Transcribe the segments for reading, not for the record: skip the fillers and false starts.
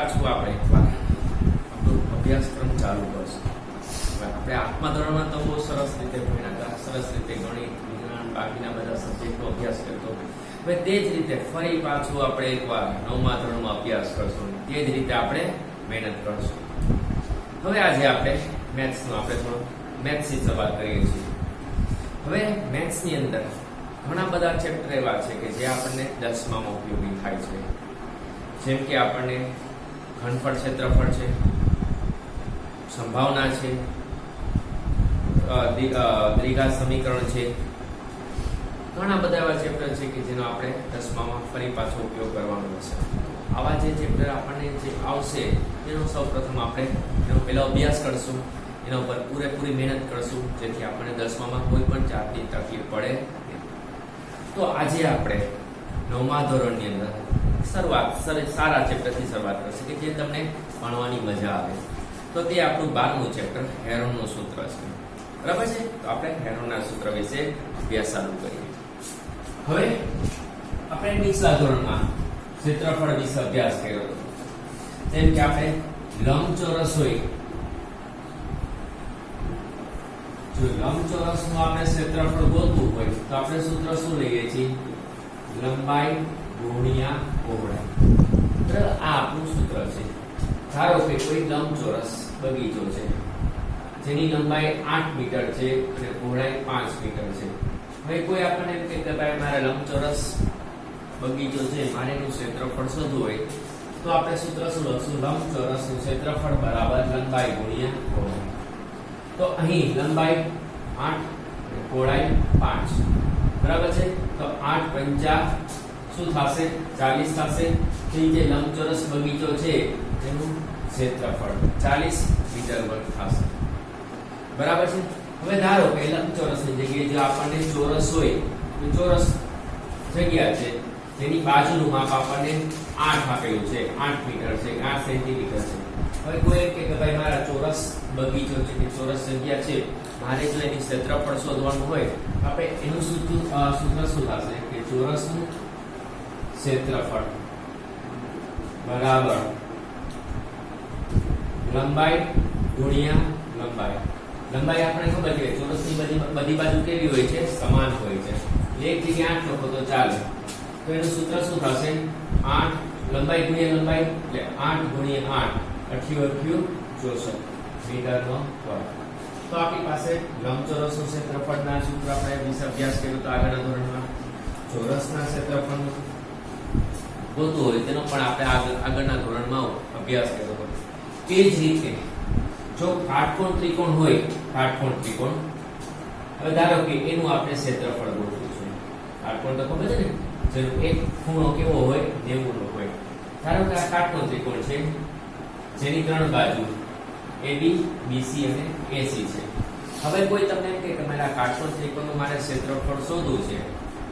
પાછું આપણે આપણો અભ્યાસક્રમ ચાલુ કરશું. આપણે 8મા ધોરણમાં તો બહુ સરસ રીતે ભણ્યા, સરસ રીતે ગણિત, વિજ્ઞાન, બાકીના બધા સબ્જેક્ટનો અભ્યાસ કરતો. હવે તે જ રીતે ફરી પાછું આપણે એકવાર 9મા ધોરણમાં અભ્યાસ કરશું. તે જ રીતે આપણે મહેનત કરશું. હવે આજે આપણે થોડો મેથ્સથી શરૂઆત કરીએ છીએ. હવે મેથ્સની અંદર ઘણા બધા ચેપ્ટર એવા છે કે જે આપણને 10મામાં ઉપયોગી થાય છે. જેમ કે આપણને ઘનફળ, ક્ષેત્રફળ છે, સંભાવના છે, દ્વિઘાત સમીકરણ છે. ઘણા બધા એવા ચેપ્ટર છે કે જેનો આપણે 10મામાં ફરી પાછો ઉપયોગ કરવાનો હશે. આવા જે ચેપ્ટર આપણને જે આવશે એનો સૌપ્રથમ આપણે એનો પહેલો અભ્યાસ કરશું, એના ઉપર પૂરેપૂરી મહેનત કરશું, જેથી આપણને 10મામાં કોઈ પણ જાતની તકલીફ પડે નહીં. તો આજે આપણે 9મા ધોરણની અંદર સારા ચેપ્ટરથી શરૂઆત કરશે કે જે તમને ભણવાની મજા આવે. તો તે આપણું 12મું ચેપ્ટર હેરોનનું સૂત્ર છે. બરાબર છે? તો આપણે હેરોનના સૂત્ર વિશે અભ્યાસ ચાલુ કરીએ. હવે આપણે નીચલા ધોરણમાં ક્ષેત્રફળ વિશે અભ્યાસ કર્યો હતો. જેમ કે આપણે લંબચોરસ હોય, જો લંબચોરસનું આપણે ક્ષેત્રફળ ગોતવું હોય તો આપણે સૂત્ર શું લઈએ છીએ? લંબાઈ ગુણ્યા પહોળાઈ. બરાબર, આ આપણું સૂત્ર છે. ધારો કે કોઈ લંબચોરસ બગીચો છે જેની લંબાઈ 8 મીટર છે અને પહોળાઈ 5 મીટર છે. હવે કોઈ આપણને એમ કે ભાઈ મારે લંબચોરસ બગીચો છે, મારે એનું ક્ષેત્રફળ શોધવું હોય તો આપણે સૂત્ર શું લખશું? લંબચોરસનું ક્ષેત્રફળ બરાબર લંબાઈ ગુણ્યા પહોળાઈ. તો અહીં લંબાઈ 8 અને પહોળાઈ 5. બરાબર છે? તો 8 પંચા શું થશે? 40 થશે. તો જે લંબચોરસ બગીચો છે તેનું ક્ષેત્રફળ 40 મીટર વર્ગ થશે. બરાબર છે? હવે ધારો કે લંબચોરસની જગ્યાએ જો આપણને ચોરસ હોય તો ચોરસ જગ્યા છે તેની બાજુનું માપ આપણને 8 આપેલું છે, 8 મીટર છે, 8 સેન્ટીમીટર છે. હવે કોઈ એમ કે ભાઈ મારા ચોરસ બગીચો છે કે ચોરસ જગ્યા છે, મારે જો એની ક્ષેત્રફળ શોધવાનું હોય આપણે એનું સૂત્ર શું થશે કે ચોરસનું ક્ષેત્રફળ બરાબર લંબાઈ ગુણ્યા લંબાઈ. લંબાઈ આપણે ખબર છે ચોરસની બધી બાજુ કેવી હોય છે? સમાન હોય છે. એક જગ્યાએ 8 લખો તો ચાલે. તો એનું સૂત્ર શું થશે? 8 લંબાઈ ગુણ્યા લંબાઈ એટલે 8 ગુણ્યા 8 64 મીટરનો વર્ગ. તો આપણી પાસે લંબચોરસનું ક્ષેત્રફળના સૂત્ર આપણે વિશે અભ્યાસ કર્યો તો આગળના ધોરણમાં. ચોરસના ક્ષેત્રફળનું ગોતવું હોય તેનો પણ આપણે આગળના ધોરણમાં અભ્યાસ કર્યો હતો. તે જ રીતે જો કાટકોણ ત્રિકોણ હોય, કાટકોણ ત્રિકોણ, હવે ધારો કે એનું આપણે ક્ષેત્રફળ ગોતવું છે. કાટકોણ તો ખબર છે ને, જેનો એક ખૂણો કેવો હોય? 90 નો હોય. ધારો કે આ કાટકોણ ત્રિકોણ છે જેની 3 બાજુ AB, BC અને AC છે. હવે કોઈ તમને એમ કે મારા કાટકોણ ત્રિકોણનું મારે ક્ષેત્રફળ શોધવું છે,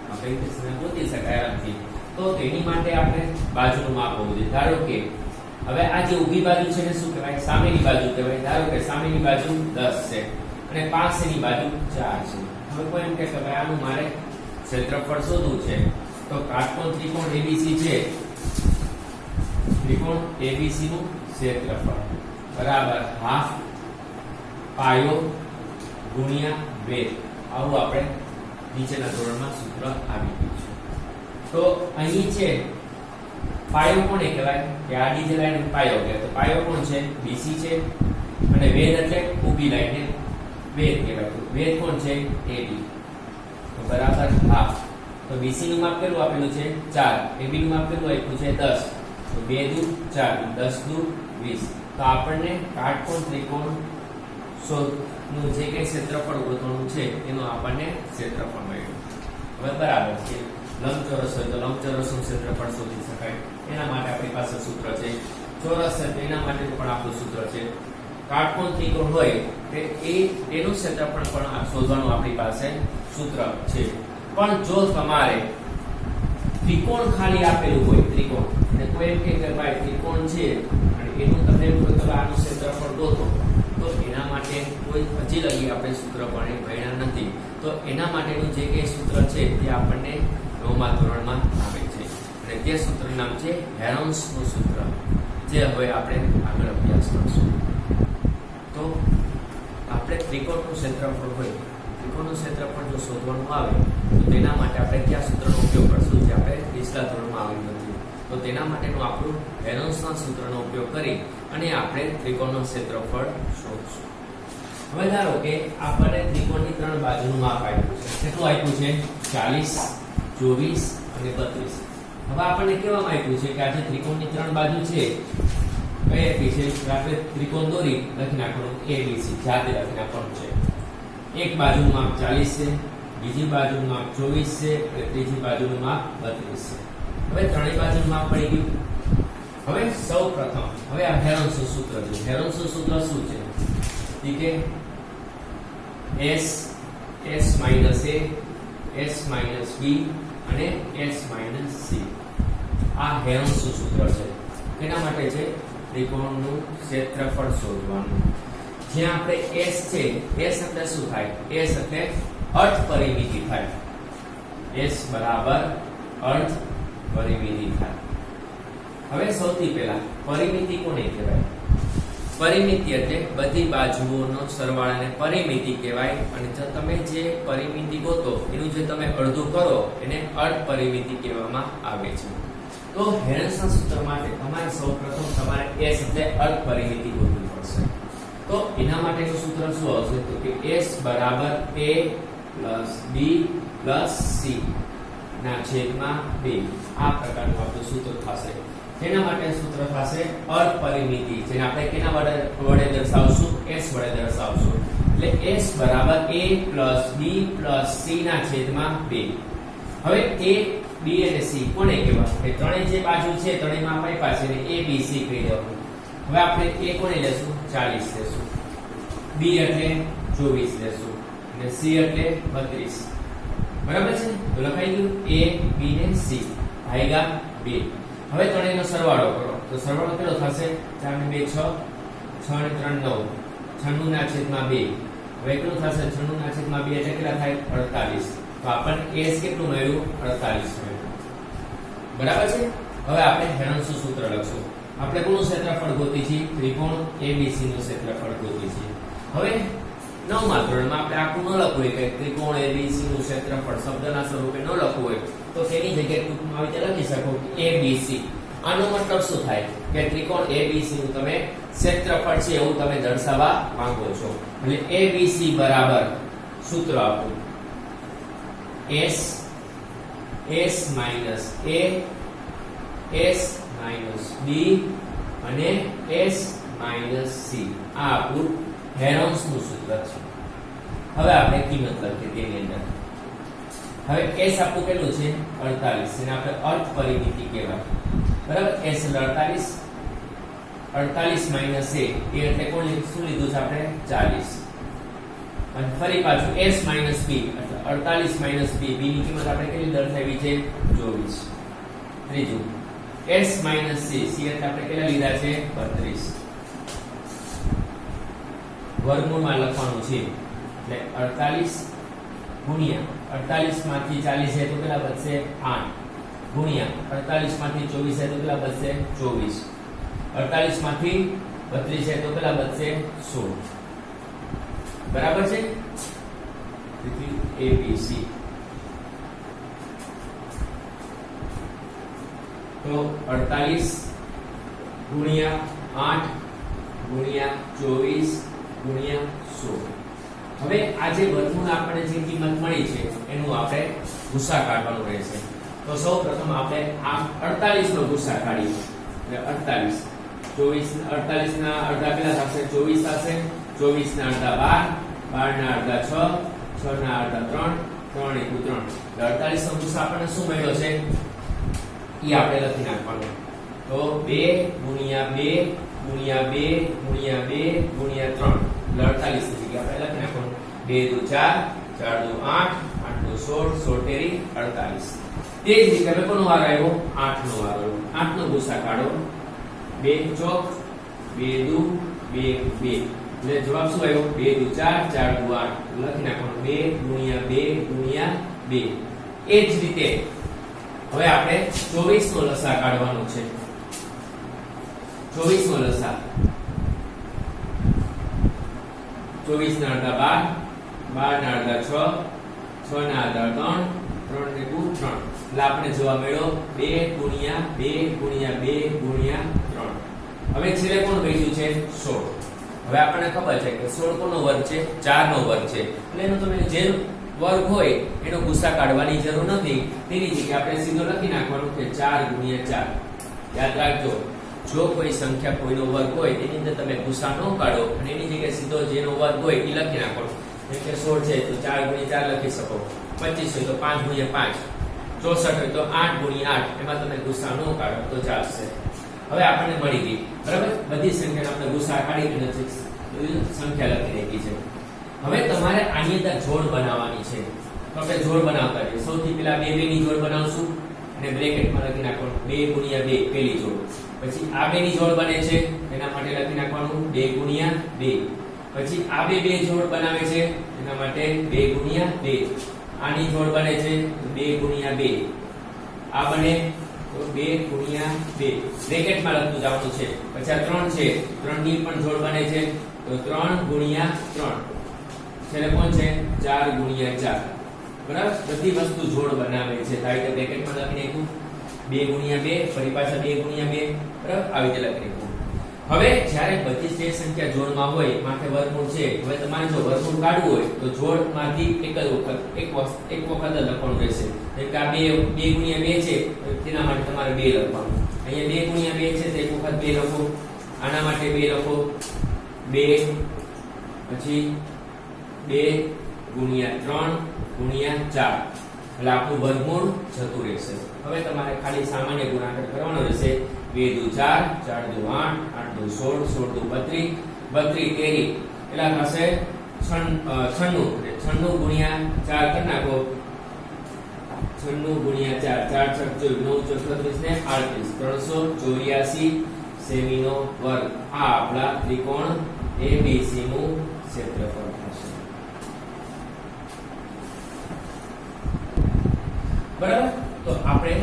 આપણે તેને ગોતી શકાય આરામથી. તો તેની માટે આપણે બાજુનું માપ હોવું જોઈએ. ધારો કે હવે આ જે ઊભી બાજુ છે ને શું કહેવાય? સામેની બાજુ કહેવાય. ધારો કે સામેની બાજુ 10 છે અને પાસેની બાજુ 4 છે. હવે કોઈ એમ કે ભાઈ આનું મારે ક્ષેત્રફળ શોધવું છે તો કાટકોણ ત્રિકોણ ABC છે, ત્રિકોણ ABC નું ક્ષેત્રફળ બરાબર હાફ પાયો ગુણ્યા 2. આવું આપણે નીચેના ધોરણમાં સૂત્ર આવી ગયું છે. તો અહીં છે પાયો કોને કહેવાય? કે આડી જે લાઈન પાયો કહેવાય. તો પાયો કોણ છે? BC છે. અને વેધ એટલે ઊભી લાઈનને વેધ કહેવાય. તો વેધ કોણ છે? AB. તો બરાબર હાફ. તો BC નું માપ કેટલું આપેલું છે? 4. AB નું માપ કેટલું આપ્યું છે? 10. તો 2 દુ 4, 10 દુ 20. તો આપણને કાટકોણ ત્રિકોણ નું જે કંઈ ક્ષેત્રફળ ગોતવાનું છે એનું આપણને ક્ષેત્રફળ મળ્યું. હવે બરાબર છે, લંબચોરસ હોય તો લંબચોરસનું ક્ષેત્રફળ શોધી શકાય. એના માટે આપણી પાસે સૂત્ર છે. ચોરસ છે તો એના માટે પણ આપણું સૂત્ર છે. કાટકોણ ત્રિકોણ હોય તે એનું ક્ષેત્રફળ પણ શોધવાનું આપણી પાસે સૂત્ર છે. પણ જો તમારે ત્રિકોણ ખાલી આપેલું હોય, ત્રિકોણ અને કોઈ એમ કે ભાઈ ત્રિકોણ છે અને એનું તમને આનું ક્ષેત્રફળ ગોતો, તો એના માટે કોઈ હજી લગી આપણે સૂત્ર પણ ભણ્યા નથી. તો એના માટેનું જે કંઈ સૂત્ર છે તે આપણને 9મા ધોરણમાં આવે છે અને તે સૂત્રનું નામ છે હેરોન્સનું સૂત્ર. જે હવે આપણે આગળ અભ્યાસ કરશું. તો આપણે ત્રિકોણનું ક્ષેત્રફળ હોય, ત્રિકોણનું ક્ષેત્રફળ જો શોધવાનું આવે તો તેના માટે આપણે કયા સૂત્રનો ઉપયોગ કરશું જે આપણે નીચલા ધોરણમાં આવ્યું નથી. તો તેના માટેનું આપણું હેરોન્સના સૂત્રનો ઉપયોગ કરી અને આપણે ત્રિકોણનું ક્ષેત્રફળ શોધશું. હવે ધારો કે આપણને ત્રિકોણની 3 બાજુનું માપ આપ્યું છે. કેટલું આપ્યું છે? 40, 24 અને 32. હવે આપણને કહેવામાં આવ્યું છે કે આ જે ત્રિકોણની 3 બાજુ છે કઈ આપી છે? આપણે ત્રિકોણ દોરી લખી નાખવાનું ABC, જાતે લખી નાખવાનું છે. એક બાજુનું માપ 40 છે, બીજી બાજુનું માપ 24 છે અને ત્રીજી બાજુનું માપ 32 છે. હવે ત્રણેય બાજુનું માપ પડી ગયું. હવે સૌપ્રથમ હવે આ હેરોન્સનું સૂત્ર છે. હેરોન્સનું સૂત્ર શું છે? ઠીક છે, S S - A S - B અને S - C. આ હેરોન્સનું સૂત્ર છે. એના માટે છે ત્રિકોણનું ક્ષેત્રફળ શોધવાનું. જ્યાં આપણે S છે, S એટલે શું થાય? S એટલે અર્ધ પરિમિતિ થાય. S બરાબર અર્ધ પરિમિતિ થાય. હવે સૌથી પહેલા પરિમિતિ કોને કહેવાય? પરિમિતિ એટલે બધી બાજુઓનો સરવાળાને પરિમિતિ કહેવાય. અને જો તમે જે પરિમિતિ ગોતો એનું જે તમે અડધું કરો એને અર્ધ પરિમિતિ કહેવામાં આવે છે. તો હેરોન્સના સૂત્ર માટે તમારે સૌપ્રથમ તમારે S એટલે અર્ધ પરિમિતિ ગોતવી પડશે. તો એના માટેનું સૂત્ર શું આવશે? તો કે S બરાબર A plus B plus C ના છેદમાં 2. આ પ્રકારનું આપણું સૂત્ર થશે. તેના માટે સૂત્ર થશે અર્ધ પરિમિતિ, જેને આપણે કેના વડે દર્શાવશું? S વડે દર્શાવશું. એટલે S બરાબર A plus B plus C ના છેદમાં 2. હવે A, B અને C કોને કહેવાય? એ ત્રણેય જે બાજુ છે ત્રણેયમાં આપણી પાસે A B C કહી દેવાનું. હવે આપણે A કોને લેશું? 40 લેશું. B એટલે 24 લેશું અને C એટલે 32. બરાબર છે? તો લખાઈ ગયું A B ને C ભાગ્યા 2. હવે ત્રણેયનો સરવાળો કરો તો સરવાળો કેટલો થશે? 4 ને 2 6, 6 ને 3 9, 96 ના છેદમાં 2. હવે કેટલું થશે? 96 ના છેદમાં 2 એટલે કેટલા થાય? 48. તો આપણને S કેટલું મળ્યું? 48 મળ્યું. બરાબર છે? હવે આપણે હેરોન્સનું સૂત્ર લખશું. આપણે કોનું ક્ષેત્રફળ ગોતી છે? ત્રિકોણ ABC નું ક્ષેત્રફળ ગોતી છે. હવે 9મા ધોરણમાં આપણે આખું ન લખવું હોય કે ત્રિકોણ ABC નું ક્ષેત્રફળ શબ્દના સ્વરૂપે ન લખવું હોય તો તેની જગ્યાએ ટૂંકમાં આવી રીતે લખી શકો કે ABC. આનો મતલબ શું થાય? કે ત્રિકોણ ABC નું તમે ક્ષેત્રફળ છે એવું તમે દર્શાવવા માંગો છો. એટલે ABC બરાબર સૂત્ર આપો S S minus A S minus B અને S minus C. આ આપણું હેરોન્સનું સૂત્ર છે. હવે આપણે કિંમત લખીએ તેની અંદર. હવે S આપણું કેટલું છે? 48. એને આપણે અર્ધ પરિમિતિ કહેવાય. બરાબર? S એટલે 48. 48 minus A એટલે કોણ શું લીધું છે આપણે? 40. અને ફરી પાછું S minus B એટલે 48 minus B. B ની કિંમત આપણે કેટલી દર્શાવી છે? 24. ત્રીજું S minus C. C એટલે આપણે કેટલા લીધા છે? 32. વર્ગમૂળમાં લખવાનું છે એટલે 48 ગુણ્યા 48 માંથી 40 છે તો કેટલા બચશે? 8 ગુણ્યા 48 માંથી 24 છે તો કેટલા બચશે? 24. 48 માંથી 32 છે તો કેટલા બચશે? 16. બરાબર છે? તેથી ABC. તો 48 ગુણ્યા 8 ગુણ્યા 24 ગુણ્યા 16. હવે આ જે વર્ગમૂળ આપણને જે કિંમત મળી છે એનું આપણે ગુસા કાઢવાનું રહેશે. તો સૌપ્રથમ આપણે આ 48 નો ગુસા કાઢીએ. એટલે 48 24 ના અડધા કેટલા થશે? 24 થશે. 24 ના અડધા 12, 12 ના અડધા 6, 6 ના અડધા 3, 3 * 3. એટલે 48 નો ગુસા આપણને શું મળ્યો છે? ઈ આપણે લખી નાખવાનું. તો 2 ગુણ્યા 2 ગુણ્યા 2 ગુણ્યા 2 ગુણ્યા 3 એટલે 48 ની જગ્યાએ આપણે લખી નાખવાનું. 2 દુ 4, 4 દુ 8, 8 દુ 16, 16 તેરી 48. તે જ રીતે હવે કોનો વાર આવ્યો? 8 નો વાર આવ્યો. 8 નો ગુસા કાઢો. 2 ચોક 2 દુ 2 2 એટલે જવાબ શું આવ્યો? 2 દુ 4, 4 દુ 8 લખી નાખવાનું. 2 ગુણ્યા 2 ગુણ્યા 2. એ જ રીતે હવે આપણે 24 નો લસા કાઢવાનો છે. 24 નો લસા 24 ના અડધા 12 ના અડધા 6 6 ના અડધા 3 3 ને 2 3 એટલે આપણે જોવા મળ્યો 2 ગુણ્યા 2 ગુણ્યા 2 ગુણ્યા 3. હવે છેલ્લે કોણ બચ્યું છે 16. હવે આપણને ખબર છે કે 16 કોનો વર્ગ છે 4 નો વર્ગ છે એટલે એનો તમે જે વર્ગ હોય એનો ગુસા કાઢવાની જરૂર નથી. તેની જગ્યાએ આપણે સીધો લખી નાખવાનું કે 4 ગુણ્યા 4. યાદ રાખજો જો કોઈ સંખ્યા કોઈનો વર્ગ હોય એની અંદર તમે ગુસા ન કાઢો અને એની જગ્યાએ સીધો જેનો વર્ગ હોય એ લખી નાખો. જેમ કે 16 છે તો 4 ગુણ્યા 4 લખી શકો. 25 હોય તો 5 ગુણ્યા 5. 64 હોય તો 8 ગુણ્યા 8. એમાં તમે ગુસા ન કાઢો તો ચાલશે. હવે આપણને મળી ગઈ બરાબર બધી સંખ્યાને આપણે ગુસા કાઢી નથી સંખ્યા લખી નાખી છે. હવે તમારે આની અંદર જોડ બનાવવાની છે તો આપણે જોડ બનાવતા રહીએ. સૌથી પહેલા 2 2 ની જોડ બનાવશું અને બ્રેકેટમાં લખી નાખવાનું 2 ગુણ્યા 2 પહેલી જોડ. પછી આ બે ની જોડ બને છે એના માટે લખી નાખવાનું 2 ગુણ્યા 2. પછી આ બે જોડ બનાવે છે એના માટે 2 ગુણ્યા 2. આની જોડ બને છે 2 ગુણ્યા 2. આ બને તો 2 ગુણ્યા 2 બ્રેકેટમાં લખતું જવાનું છે. પછી આ 3 છે 3 ની પણ જોડ બને છે તો 3 ગુણ્યા 3. છેલ્લે કોણ છે 4 ગુણ્યા 4. બરાબર બધી વસ્તુ જોડ બનાવે છે. આ રીતે બ્રેકેટમાં લખી નાખ્યું 2 ગુણ્યા 2 ફરી પાછા 2 ગુણ્યા 2 બરાબર આવી રીતે લખી નાખ્યું. હવે જ્યારે બધી જે સંખ્યા જોડમાં હોય માથે વર્ગમૂળ છે. હવે તમારે જો વર્ગમૂળ કાઢવું હોય તો જોડમાંથી એક વખત જ લખવાનું રહેશે. જેમ કે આ 2 ગુણ્યા 2 છે તેના માટે તમારે 2 લખવાનું. અહીંયા 2 ગુણ્યા 2 છે તો એક વખત 2 લખો. આના માટે 2 લખો 2 પછી 2 ગુણ્યા 3 ગુણ્યા 4 એટલે આપણું વર્ગમૂળ જતું રહેશે. હવે તમારે ખાલી સામાન્ય ગુણાકાર કરવાનો રહેશે. 2 દુ 4 4 દુ 8 8 દુ 16 16 દુ 32 32 તેરી એટલા થશે 96 96 ગુણ્યા 4 કરી નાખો. 96 ગુણ્યા 4 4 6 9 34 ને 38 384 સેમીનો વર્ગ. આ આપણા ત્રિકોણ ABC નું ક્ષેત્રફળ થશે. બરાબર તો આપણે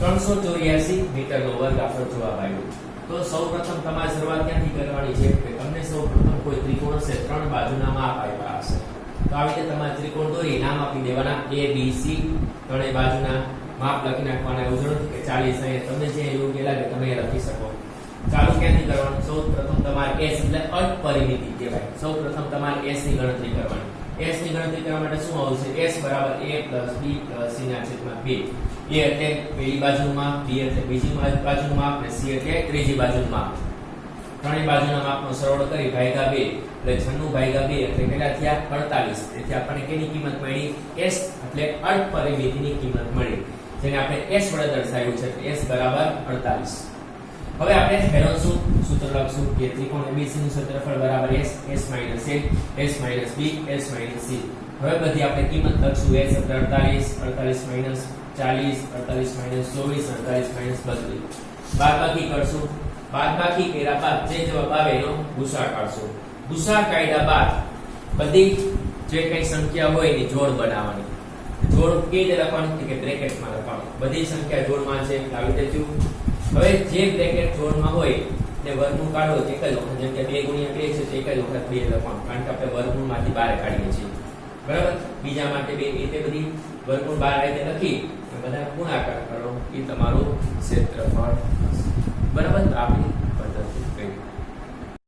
384 મીટરનો વર્ગ આપણો જવાબ આવ્યો. તો સૌપ્રથમ તમારે શરૂઆત ક્યાંથી કરવાની છે કે તમને સૌપ્રથમ કોઈ ત્રિકોણ હશે 3 બાજુના માપ આપ્યા હશે તો આવી રીતે તમારે ત્રિકોણ દોરી નામ આપી દેવાના ABC. ત્રણેય બાજુના માપ લખી નાખવાના. એવું જરૂર કે 40 અહીંયા તમને જે યોગ્ય લાગે તમે લખી શકો. ચાલુ ક્યાંથી કરવાનું? સૌપ્રથમ તમારે s એટલે અર્ધ પરિમિતિ કહેવાય. સૌપ્રથમ તમારે s ની ગણતરી કરવાની. s ની ગણતરી કરવા માટે શું આવશે? s બરાબર a b c ના છેદમાં 2. a એટલે પહેલી બાજુનું માપ, b એટલે બીજી બાજુનું માપ અને c એટલે ત્રીજી બાજુનું માપ. ત્રણેય બાજુના માપનો સરવાળો કરી ભાગ્યા 2 એટલે 96 ભાગ્યા 2 એટલે કેટલા થયા 48. તેથી આપણને કેની કિંમત મળી? s એટલે અર્ધ પરિમિતિની કિંમત મળી જેને આપણે s વડે દર્શાવ્યું છે. s બરાબર 48. હવે આપણે પહેલું સૂત્ર લખશું કે ત્રિકોણ ABC નું ક્ષેત્રફળ બરાબર s s a s b s c. હવે બધી આપણે કિંમત લખશું. s એટલે 48 48 40 48 24 48 32. બાદબાકી કરશું. બાદબાકી કર્યા બાદ જે જવાબ આવે એનો ગુસા કાઢશું. ગુસા કાઢ્યા બાદ બધી જે કઈ સંખ્યા હોય એની જોડ બનાવવાની. જોડ કેવી રીતે લખવાનું કે બ્રેકેટમાં લખવાનું. બધી સંખ્યા જોડમાં છે આવી રીતે થયું. હવે જે બ્રેકેટ જોડમાં હોય તે વર્ગમૂળ કાઢો એક જ વખત. જેમ કે 2 ગુણ્યા 2 છે તો એક જ વખત 2 લખવાનું કારણ કે આપણે વર્ગમૂળમાંથી બહાર કાઢીએ છીએ. બરાબર બીજા માટે 2 રીતે બધી વર્ગમૂળ બહાર આવી રીતે લખી બધા ગુણાકાર કરો એ તમારું ક્ષેત્રફળ. બરાબર આપણે